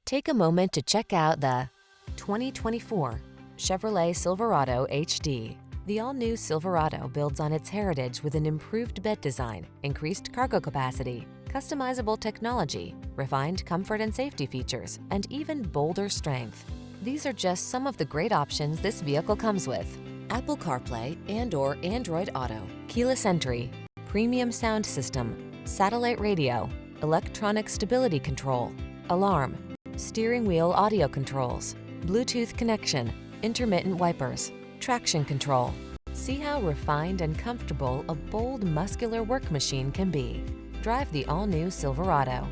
Take a moment to check out the 2024 Chevrolet Silverado HD. The all-new Silverado builds on its heritage with an improved bed design, increased cargo capacity, customizable technology, refined comfort and safety features, and even bolder strength. These are just some of the great options this vehicle comes with: Apple CarPlay and/or Android Auto, keyless entry, premium sound system, satellite radio, electronic stability control, alarm, steering wheel audio controls, Bluetooth connection, intermittent wipers, traction control. See how refined and comfortable a bold, muscular work machine can be. Drive the all-new Silverado.